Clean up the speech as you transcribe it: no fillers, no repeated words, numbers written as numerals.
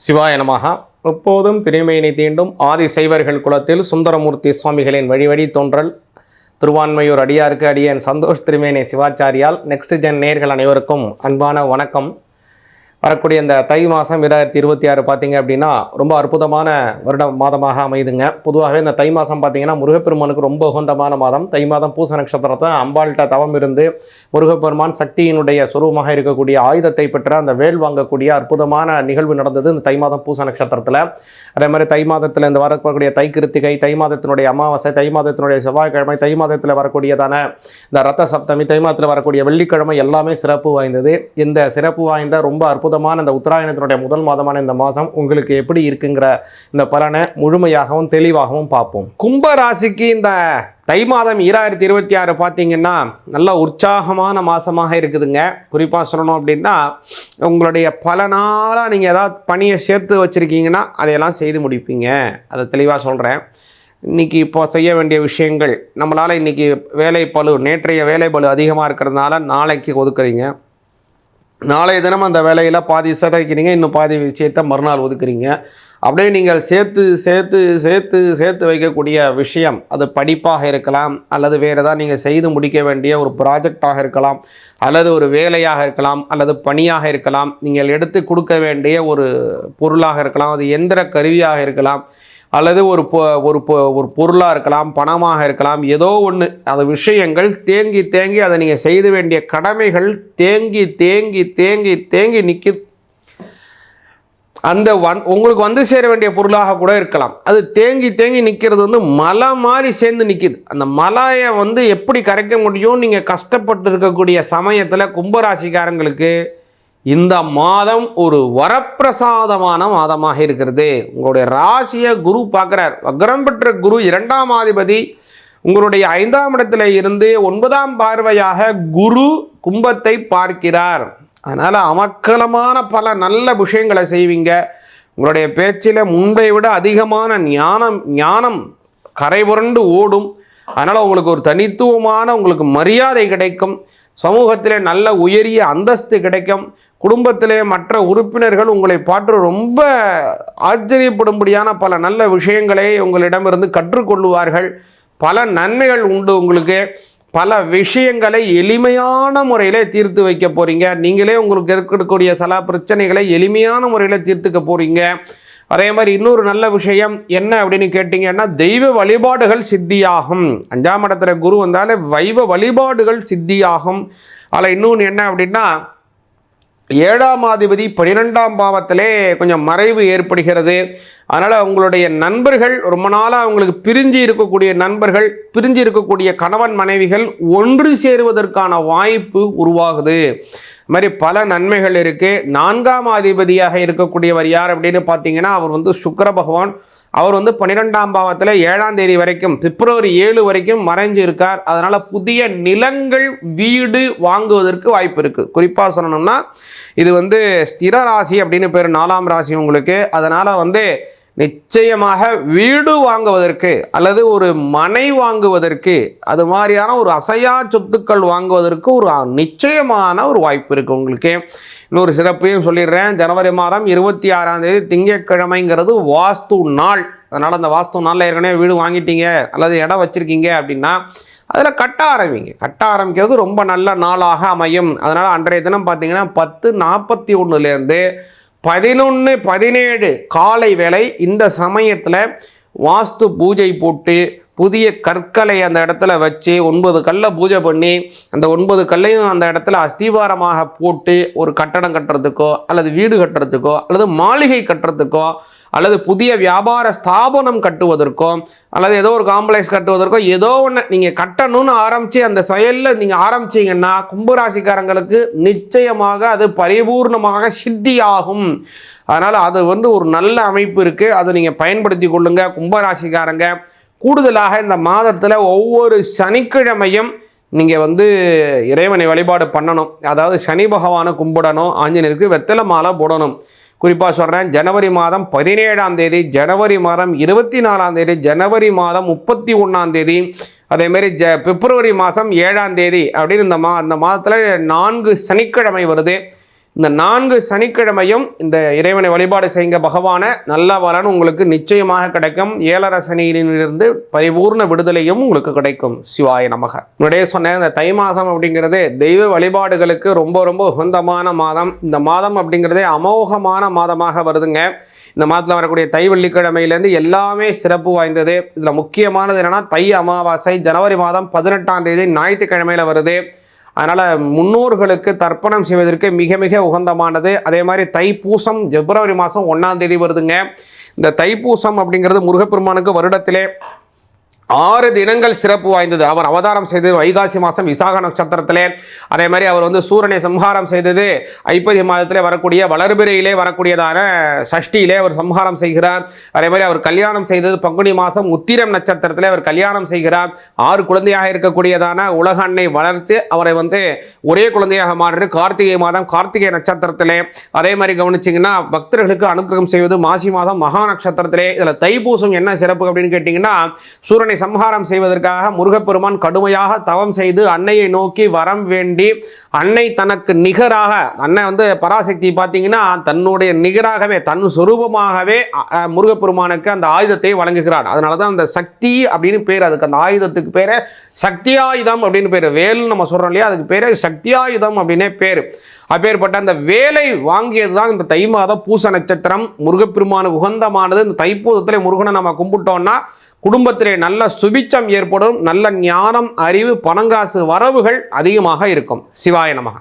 சிவாய நமஹ. எப்போதும் திரைமையினை தீண்டும் ஆதி சைவர்கள் குலத்தில் சுந்தரமூர்த்தி சுவாமிகளின் வழி தோன்றல் திருவான்மையூர் அடியாருக்கு அடியேன் சந்தோஷ் திருமேனி சிவாச்சாரியால் நெக்ஸ்ட் ஜென் நேர்கள் அனைவருக்கும் அன்பான வணக்கம். வரக்கூடிய இந்த தை மாதம் 2026 பார்த்திங்க அப்படின்னா ரொம்ப அற்புதமான மாதமாக அமைதுங்க. பொதுவாகவே இந்த தை மாதம் பார்த்திங்கன்னா முருகப்பெருமானுக்கு ரொம்ப உகந்தமான மாதம். தை மாதம் பூச நட்சத்திரத்தை அம்பாள்கிட்ட தவம் இருந்து முருகப்பெருமான் சக்தியினுடைய சுரூபமாக இருக்கக்கூடிய ஆயுதத்தை பெற்ற அந்த வேல் வாங்கக்கூடிய அற்புதமான நிகழ்வு நடந்தது இந்த தை மாதம் பூச நட்சத்திரத்தில். அதே மாதிரி தை மாதத்தில் இந்த வரக்கூடிய தை கிருத்திகை, தை மாதத்தினுடைய அமாவாசை, தை மாதத்தினுடைய செவ்வாய்க்கிழமை, தை மாதத்தில் வரக்கூடியதான இந்த ரத்த சப்தமி, தை மாதத்தில் வரக்கூடிய வெள்ளிக்கிழமை எல்லாமே சிறப்பு வாய்ந்தது. இந்த சிறப்பு வாய்ந்த ரொம்ப அற்புதமான இந்த உத்தராயணத்தினுடைய முதல் மாதமான இந்த மாதம் உங்களுக்கு எப்படி இருக்குங்கிற இந்த பலனை முழுமையாகவும் தெளிவாகவும் பார்ப்போம். கும்ப ராசிக்கு இந்த தை மாதம் 2026 பார்த்தீங்கன்னா நல்ல உற்சாகமான மாதமாக இருக்குதுங்க. குறிப்பாக சொல்லணும் அப்படின்னா உங்களுடைய பல நாளாக நீங்கள் ஏதாவது பணியை சேர்த்து வச்சுருக்கீங்கன்னா அதையெல்லாம் செய்து முடிப்பீங்க. அதை தெளிவாக சொல்கிறேன். இன்றைக்கி இப்போ செய்ய வேண்டிய விஷயங்கள் நம்மளால் இன்றைக்கி வேலைப்பளு, நேற்றைய வேலைப்பளு அதிகமாக இருக்கிறதுனால நாளைக்கு ஒதுக்குறீங்க. நாளைய தினம் அந்த வேலையில் பாதி சிதைக்கிறீங்க, இன்னும் பாதி விஷயத்தை மறுநாள் ஒதுக்குறீங்க. அப்படியே நீங்கள் சேர்த்து சேர்த்து சேர்த்து சேர்த்து வைக்கக்கூடிய விஷயம் அது படிப்பாக இருக்கலாம், அல்லது வேறு ஏதாவது நீங்கள் செய்து முடிக்க வேண்டிய ஒரு ப்ராஜெக்டாக இருக்கலாம், அல்லது ஒரு வேலையாக இருக்கலாம், அல்லது பணியாக இருக்கலாம், நீங்கள் எடுத்து கொடுக்க வேண்டிய ஒரு பொருளாக இருக்கலாம், அது எந்திர கருவியாக இருக்கலாம், அல்லது ஒரு பொருளாக இருக்கலாம், பணமாக இருக்கலாம், ஏதோ ஒன்று. அந்த விஷயங்கள் தேங்கி தேங்கி அதை நீங்கள் செய்த வேண்டிய கடமைகள் தேங்கி தேங்கி தேங்கி தேங்கி நிற்கிது. அந்த உங்களுக்கு வந்து சேர வேண்டிய பொருளாக கூட இருக்கலாம். அது தேங்கி தேங்கி நிற்கிறது வந்து மலை மாதிரி சேர்ந்து நிற்கிது. அந்த மலையை வந்து எப்படி கரைக்க முடியும்? நீங்கள் கஷ்டப்பட்டு இருக்கக்கூடிய சமயத்தில் கும்பராசிக்காரங்களுக்கு இந்த மாதம் ஒரு வரப்பிரசாதமான மாதமாக இருக்கிறது. உங்களுடைய ராசியை குரு பார்க்குறார். வக்ரம் பெற்ற குரு 2ஆம் அதிபதி உங்களுடைய 5ஆம் இடத்துல இருந்து 9ஆம் பார்வையாக குரு கும்பத்தை பார்க்கிறார். அதனால் அமக்கலமான பல நல்ல விஷயங்களை செய்வீங்க. உங்களுடைய பேச்சில் முன்பை விட அதிகமான ஞானம் கரை புரண்டு ஓடும். அதனால் உங்களுக்கு ஒரு தனித்துவமான உங்களுக்கு மரியாதை கிடைக்கும். சமூகத்தில் நல்ல உயரிய அந்தஸ்து கிடைக்கும். குடும்பத்திலே மற்ற உறுப்பினர்கள் உங்களை பார்த்து ரொம்ப ஆச்சரியப்படும்படியான பல நல்ல விஷயங்களை உங்களிடமிருந்து கற்றுக்கொள்ளுவார்கள். பல நன்மைகள் உண்டு. உங்களுக்கு பல விஷயங்களை எளிமையான முறையில் தீர்த்து வைக்க போகிறீங்க. நீங்களே உங்களுக்கு இருக்கக்கூடிய சில பிரச்சனைகளை எளிமையான முறையில் தீர்த்துக்க போகிறீங்க. அதே மாதிரி இன்னொரு நல்ல விஷயம் என்ன அப்படின்னு கேட்டிங்கன்னா, தெய்வ வழிபாடுகள் சித்தியாகும். 5ஆம் இடத்துல குரு வந்தாலே வைவ வழிபாடுகள் சித்தியாகும். அதில் இன்னொன்று என்ன அப்படின்னா, 7ஆம் அதிபதி 12ஆம் பாவத்திலே கொஞ்சம் மறைவு ஏற்படுகிறது. அதனால் உங்களுடைய நண்பர்கள் ரொம்ப நாளாக உங்களுக்கு பிரிஞ்சு இருக்கக்கூடிய நண்பர்கள், பிரிஞ்சு இருக்கக்கூடிய கணவன் மனைவிகள் ஒன்று சேருவதற்கான வாய்ப்பு உருவாகுது. இது மாதிரி பல நன்மைகள் இருக்குது. 4ஆம் அதிபதியாக இருக்கக்கூடியவர் யார் அப்படின்னு பார்த்தீங்கன்னா, அவர் வந்து சுக்கிர பகவான். அவர் வந்து 12ஆம் பாவத்தில் 7ஆம் தேதி வரைக்கும், பிப்ரவரி 7 வரைக்கும் மறைஞ்சு இருக்கார். அதனால் புதிய நிலங்கள், வீடு வாங்குவதற்கு வாய்ப்பு இருக்குது. குறிப்பாக சொல்லணும்னா இது வந்து ஸ்திர ராசி அப்படின்னு பேர், 4ஆம் ராசி உங்களுக்கு. அதனால் வந்து நிச்சயமாக வீடு வாங்குவதற்கு அல்லது ஒரு மனை வாங்குவதற்கு, அது மாதிரியான ஒரு அசையா சொத்துக்கள் வாங்குவதற்கு ஒரு நிச்சயமான ஒரு வாய்ப்பு இருக்குது உங்களுக்கு. இன்னொரு சிறப்பையும் சொல்லிடுறேன். ஜனவரி மாதம் 26ஆம் தேதி திங்கட்கிழமைங்கிறது வாஸ்து நாள். அதனால் அந்த வாஸ்து நாளில் ஏற்கனவே வீடு வாங்கிட்டீங்க அல்லது இடம் வச்சுருக்கீங்க அப்படின்னா அதில் கட்ட ஆரம்பிக்கிறது ரொம்ப நல்ல நாளாக அமையும். அதனால் அன்றைய தினம் பார்த்தீங்கன்னா 10:41 11:17 காலை வேளை இந்த சமயத்தில் வாஸ்து பூஜை போட்டு புதிய கற்களை அந்த இடத்துல வச்சு 9 கல்லை பூஜை பண்ணி அந்த 9 கல்லையும் அந்த இடத்துல அஸ்திவாரமாக போட்டு ஒரு கட்டடம் கட்டுறதுக்கோ அல்லது வீடு கட்டுறதுக்கோ அல்லது மாளிகை கட்டுறதுக்கோ அல்லது புதிய வியாபார ஸ்தாபனம் கட்டுவதற்கோ அல்லது ஏதோ ஒரு காம்ப்ளெக்ஸ் கட்டுவதற்கோ ஏதோ ஒன்று நீங்கள் கட்டணும்னு ஆரம்பித்து அந்த செயலில் நீங்கள் ஆரம்பிச்சிங்கன்னா கும்பராசிக்காரங்களுக்கு நிச்சயமாக அது பரிபூர்ணமாக சித்தியாகும். அதனால் அது வந்து ஒரு நல்ல அமைப்பு இருக்குது. அதை நீங்கள் பயன்படுத்தி கொள்ளுங்கள் கும்பராசிக்காரங்க. கூடுதலாக இந்த மாதத்தில் ஒவ்வொரு சனிக்கிழமையும் நீங்கள் வந்து இறைவனை வழிபாடு பண்ணணும். அதாவது சனி பகவானை கும்பிடணும், ஆஞ்சநேயருக்கு வெத்தலை மாலை போடணும். குறிப்பாக சொல்கிறேன், ஜனவரி மாதம் 17ஆம் தேதி, ஜனவரி மாதம் 24ஆம் தேதி, ஜனவரி மாதம் 31ஆம் தேதி, அதேமாரி பிப்ரவரி மாதம் 7ஆம் தேதி அப்படின்னு அந்த மாதத்தில் 4 சனிக்கிழமை வருது. இந்த 4 சனிக்கிழமையும் இந்த இறைவனை வழிபாடு செய்யுங்க பகவானை, நல்ல பலன் உங்களுக்கு நிச்சயமாக கிடைக்கும். 7.5 சனியிலிருந்து பரிபூர்ண விடுதலையும் உங்களுக்கு கிடைக்கும். சிவாய நமக. முன்னாடியே சொன்ன இந்த தை மாதம் அப்படிங்கிறது தெய்வ வழிபாடுகளுக்கு ரொம்ப ரொம்ப உகந்தமான மாதம். இந்த மாதம் அப்படிங்கிறதே அமோகமான மாதமாக வருதுங்க. இந்த மாதத்தில் வரக்கூடிய தை வெள்ளிக்கிழமையிலேருந்து எல்லாமே சிறப்பு வாய்ந்தது. இதில் முக்கியமானது என்னென்னா தை அமாவாசை ஜனவரி மாதம் 18ஆம் தேதி ஞாயிற்றுக்கிழமையில் வருது. அதனால் முன்னோர்களுக்கு தர்ப்பணம் செய்வதற்கு மிக மிக உகந்தமானது. அதே மாதிரி தைப்பூசம் பிப்ரவரி மாதம் 1ஆம் தேதி வருதுங்க. இந்த தைப்பூசம் அப்படிங்கிறது முருகப்பெருமானுக்கு வருடத்திலே 6 தினங்கள் சிறப்பு வாய்ந்தது. அவர் அவதாரம் செய்தது வைகாசி மாதம் விசாக நட்சத்திரத்திலே. அதே மாதிரி அவர் வந்து சூரனை சம்ஹாரம் செய்தது ஐப்பசி மாதத்திலே வரக்கூடிய வளர்பிறையிலே வரக்கூடியதான சஷ்டியிலே அவர் சம்ஹாரம் செய்கிறார். அதே மாதிரி அவர் கல்யாணம் செய்தது பங்குனி மாதம் உத்திரம் நட்சத்திரத்திலே அவர் கல்யாணம் செய்கிறார். 6 குழந்தையாக இருக்கக்கூடியதான உலக அன்னை வளர்த்து அவரை வந்து ஒரே குழந்தையாக மாற்றி கார்த்திகை மாதம் கார்த்திகை நட்சத்திரத்திலே. அதே மாதிரி கவனிச்சிங்கன்னா பக்தர்களுக்கு அனுகிரகம் செய்வது மாசி மாதம் மகா நட்சத்திரத்திலே. இதில் தைப்பூசம் என்ன சிறப்பு அப்படின்னு கேட்டிங்கன்னா, சூரனை சம்ஹாரம் செய்வதற்காக முருகப்பெருமான் கடுமையாக தவம் செய்து அன்னையை நோக்கி வரம் வேண்டி, அன்னை தனக்கு நிகராக, அன்னை வந்து பராசக்தி பார்த்தீங்கன்னா தன்னுடைய நிகராகவே தன் சொரூபமாகவே முருகப்பெருமானுக்கு அந்த ஆயுதத்தை வழங்குகிறார். அதனால தான் அந்த சக்தி அப்படின்னு பேர். அதுக்கு அந்த ஆயுதத்துக்கு பேர் சக்தியாயுதம் அப்படின்னு பேர். வேல்னு நம்ம சொல்கிறோம் இல்லையா, அதுக்கு பேர் சக்தியாயுதம் அப்படின்னே பேர். அப்பேற்பட்ட அந்த வேலை வாங்கியது தான் இந்த தை மாதம் பூச நட்சத்திரம். முருகப்பெருமானுக்கு உகந்தமானது. இந்த தைப்பூசத்திலே முருகனை நம்ம கும்பிட்டோம்னா குடும்பத்திலே நல்ல சுபிச்சம் ஏற்படும். நல்ல ஞானம், அறிவு, பணங்காசு வரவுகள் அதிகமாக இருக்கும். சிவாய நமக.